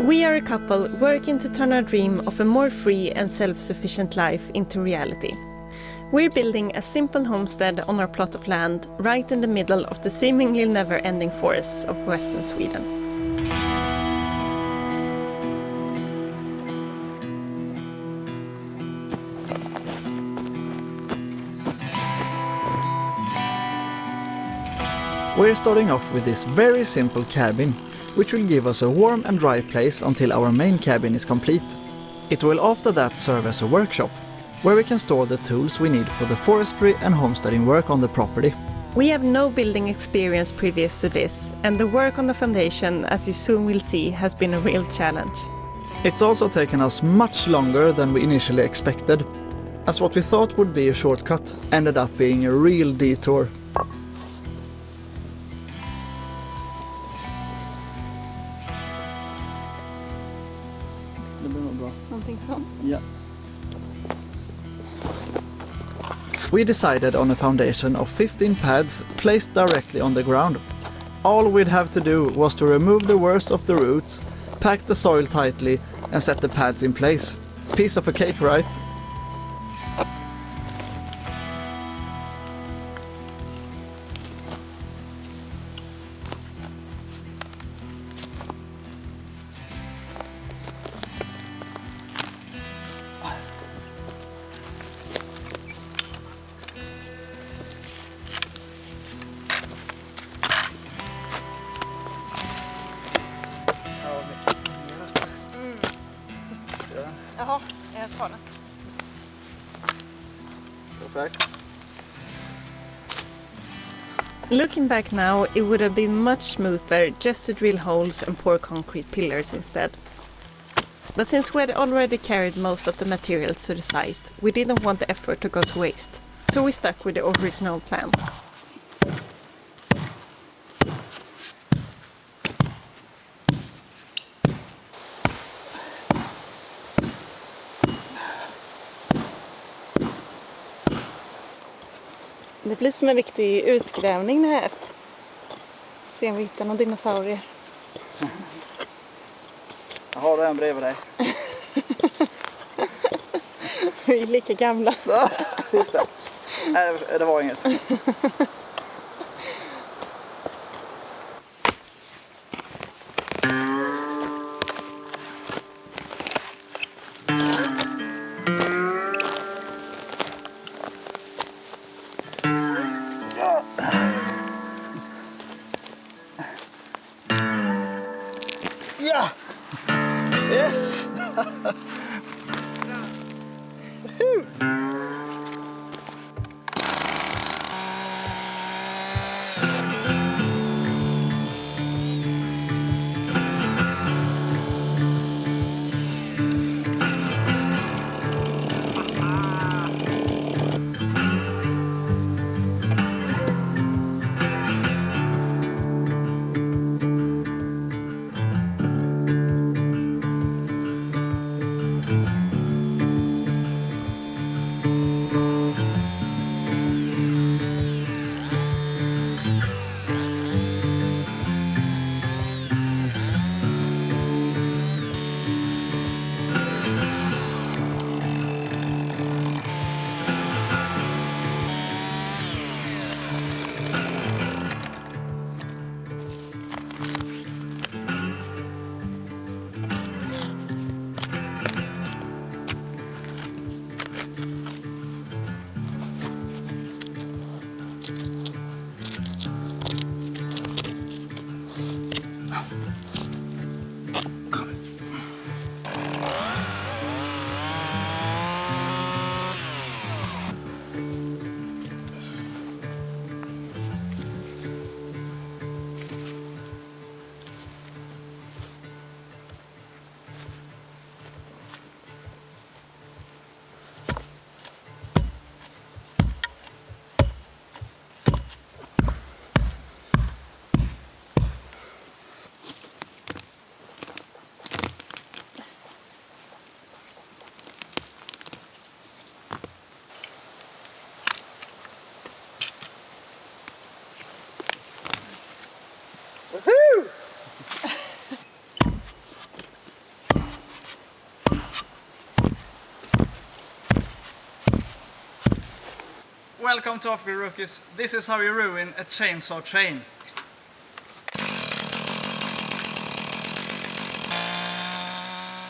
We are a couple working to turn our dream of a more free and self-sufficient life into reality. We're building a simple homestead on our plot of land right in the middle of the seemingly never-ending forests of western Sweden. We're starting off with this very simple cabin, which will give us a warm and dry place until our main cabin is complete. It will after that serve as a workshop, where we can store the tools we need for the forestry and homesteading work on the property. We have no building experience previous to this, and the work on the foundation, as you soon will see, has been a real challenge. It's also taken us much longer than we initially expected, as what we thought would be a shortcut ended up being a real detour. Någonting sånt. Yeah. We decided on a foundation of 15 pads placed directly on the ground. All we'd have to do was to remove the worst of the roots, pack the soil tightly and set the pads in place. Piece of a cake, right? Jaha, jag tar den. Perfect. Looking back now, it would have been much smoother just to drill holes and pour concrete pillars instead. But since we had already carried most of the materials to the site, we didn't want the effort to go to waste, so we stuck with the original plan. Det blir som en riktig utgrävning det här. Se om vi hittar någon dinosaurier. Jag har en bredvid dig. Vi är lika gamla. Just det. Nej, det var inget. Ja! Yes! Welcome to Off-Grid Rookies. This is how you ruin a chainsaw chain.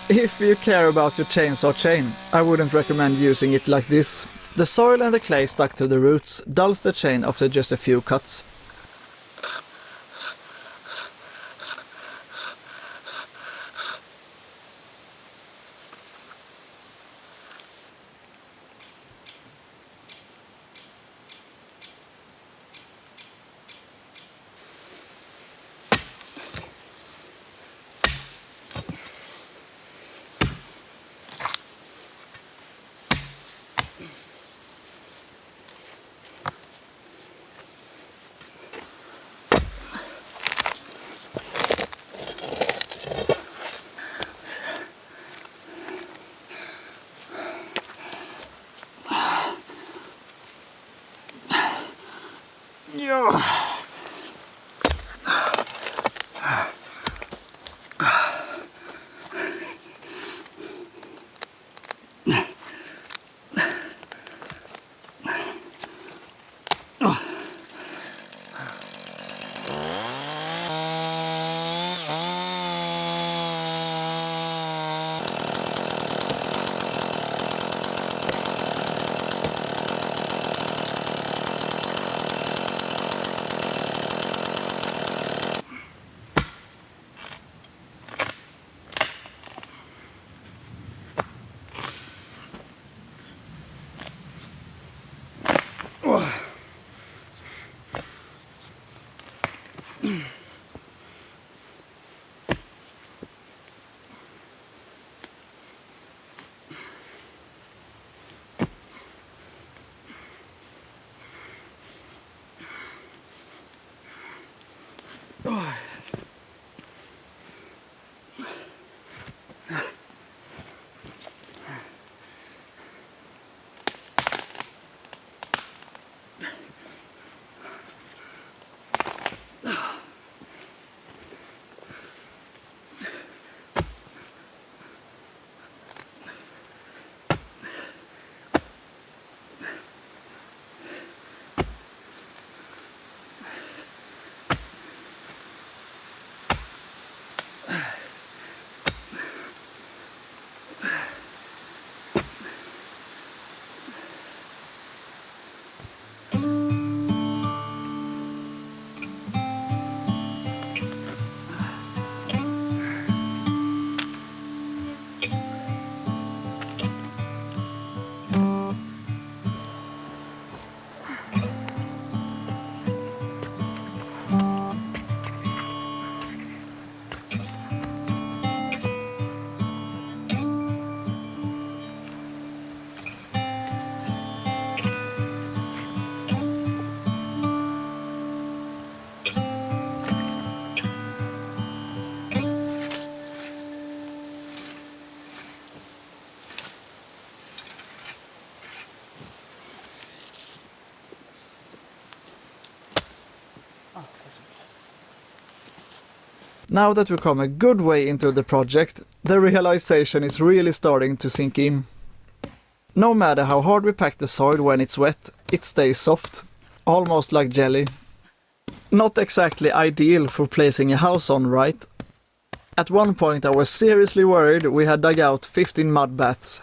If you care about your chainsaw chain, I wouldn't recommend using it like this. The soil and the clay stuck to the roots dulls the chain after just a few cuts. Now that we've come a good way into the project, the realization is really starting to sink in. No matter how hard we pack the soil when it's wet, it stays soft, almost like jelly. Not exactly ideal for placing a house on, right? At one point I was seriously worried we had dug out 15 mud baths.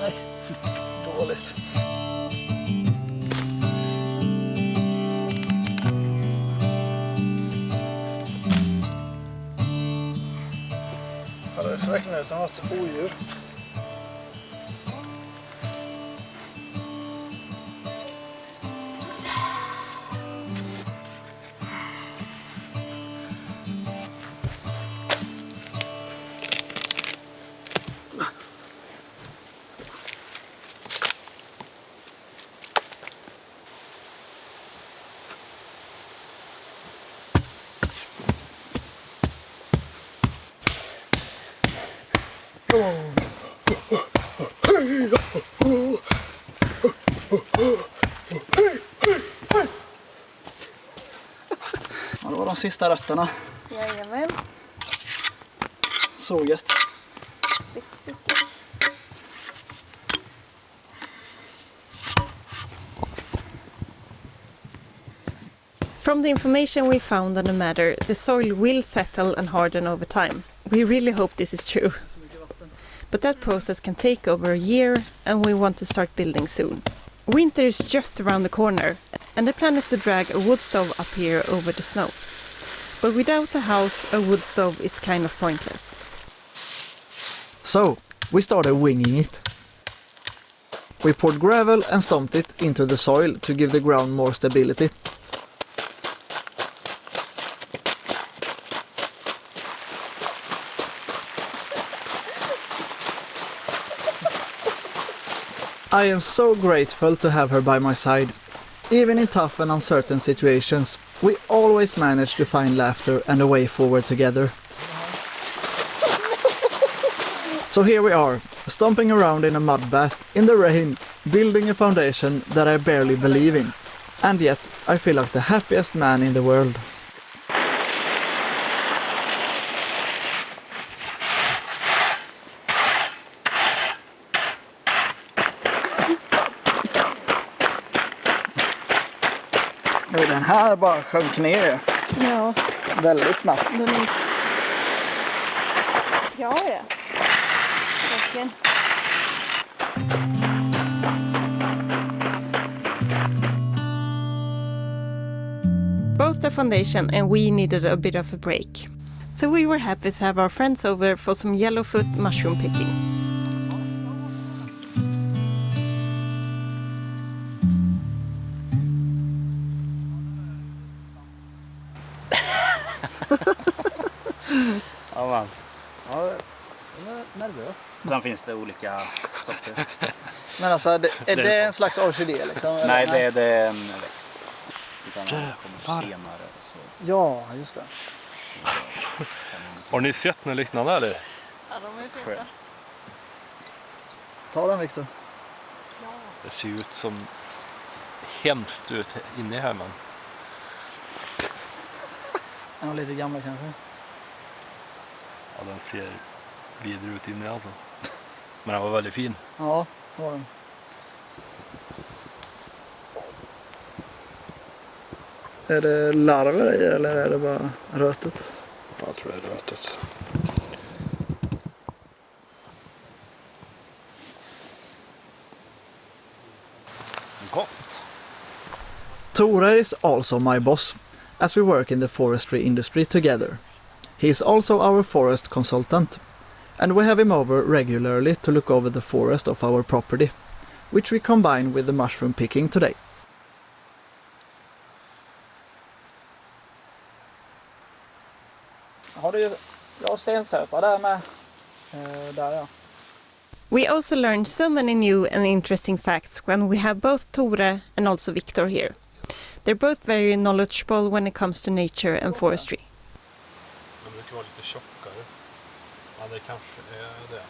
Nej, dåligt. Ja, det ser verkligen ut som något odjur. Ja, det var de sista rötterna. Jajamän. Såget. From the information we found on the matter, the soil will settle and harden over time. We really hope this is true. But that process can take over a year, and we want to start building soon. Winter is just around the corner, and the plan is to drag a wood stove up here over the snow. But without a house, a wood stove is kind of pointless. So, we started winging it. We poured gravel and stomped it into the soil to give the ground more stability. I am so grateful to have her by my side. Even in tough and uncertain situations, we always manage to find laughter and a way forward together. So here we are, stomping around in a mud bath, in the rain, building a foundation that I barely believe in. And yet, I feel like the happiest man in the world. Den här bara sjönk ner. Ja. Väldigt snabbt. Ja. Verkligen. Both the foundation and we needed a bit of a break. So we were happy to have our friends over for some yellowfoot mushroom picking. Ja, man. Ja, jag är nervös. Sen finns det olika sorter. Men alltså, är det en slags orkidé liksom? Eller? Nej, det är en växt. Utan den kommer senare. Så. Ja, just det. Har ni sett något liknande eller? Ja, de är feta. Ta den, Victor. Ja. Det ser ut som hemskt ut inne här, men. Den är lite gammal kanske. Ja, den ser vidare ut inne alltså. Men den var väldigt fin. Ja, det var den. Är det larver i eller är det bara rötet? Jag tror det är rötet. Gott. Tore is also my boss, as we work in the forestry industry together. He is also our forest consultant, and we have him over regularly to look over the forest of our property, which we combine with the mushroom picking today. Har du stensöta där med? Där ja. We also learned so many new and interesting facts when we have both Tore and also Victor here. They're both very knowledgeable when it comes to nature and forestry. De brukar vara lite tjockare. Ja, det kanske är det.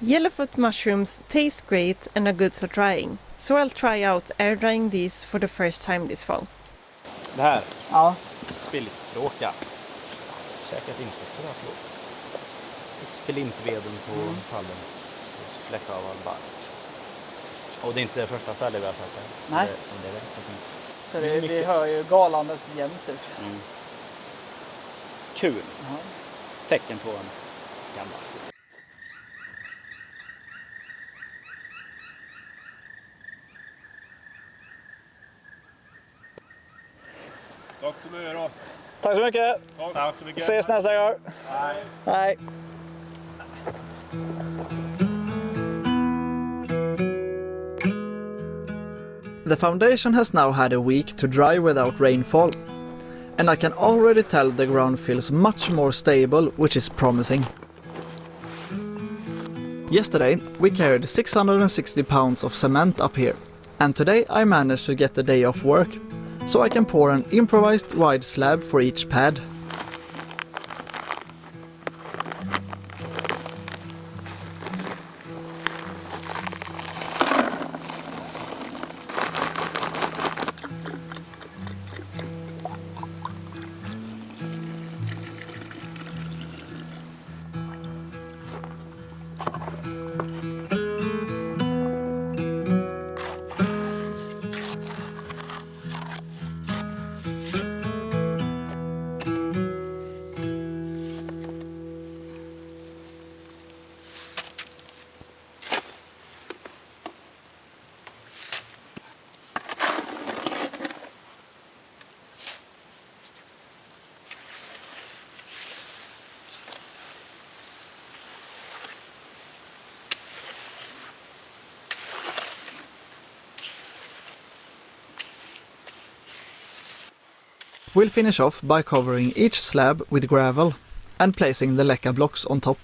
Yellowfoot mushrooms taste great and are good for drying, so I'll try out air drying these for the first time this fall. Det här. Ja. Spiltråka. Käkat insekter här, förlåt. Splintveden på pallen. Fläckar av all bark. Och det är inte första stället vi har sett här. Nej. Det finns. Så vi hör ju galandet jämt typ. Mm. Kul. Tecken på en gammal skog. Tack så mycket då. Tack så mycket. Tack så mycket. Ses nästa gång. Hej. Hej. The foundation has now had a week to dry without rainfall, and I can already tell the ground feels much more stable, which is promising. Yesterday we carried 660 pounds of cement up here, and today I managed to get the day off work, so I can pour an improvised wide slab for each pad. We'll finish off by covering each slab with gravel and placing the leca blocks on top.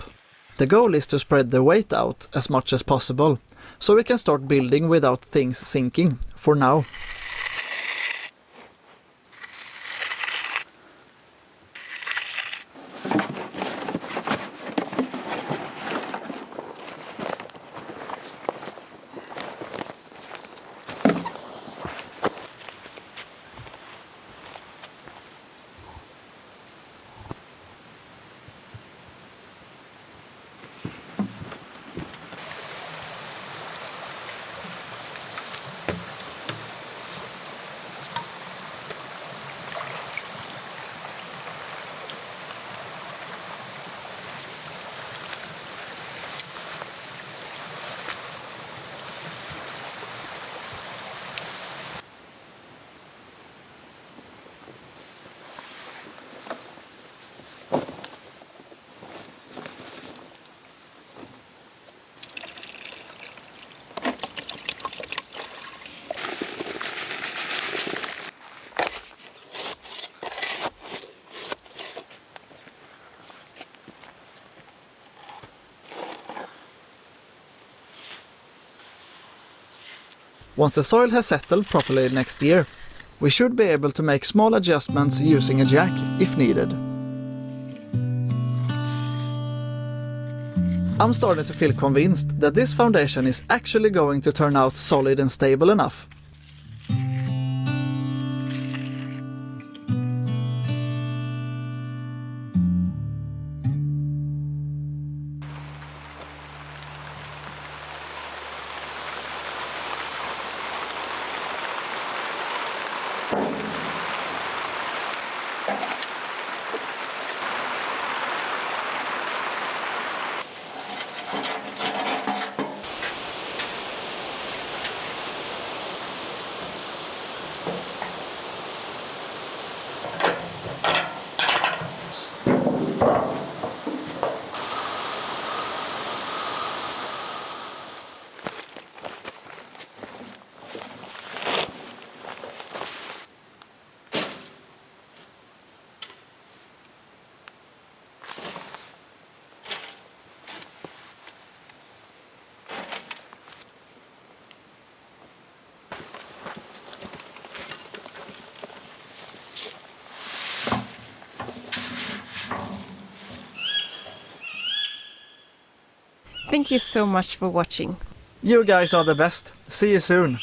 The goal is to spread the weight out as much as possible, so we can start building without things sinking, for now. Once the soil has settled properly next year, we should be able to make small adjustments using a jack if needed. I'm starting to feel convinced that this foundation is actually going to turn out solid and stable enough. Thank you so much for watching. You guys are the best. See you soon.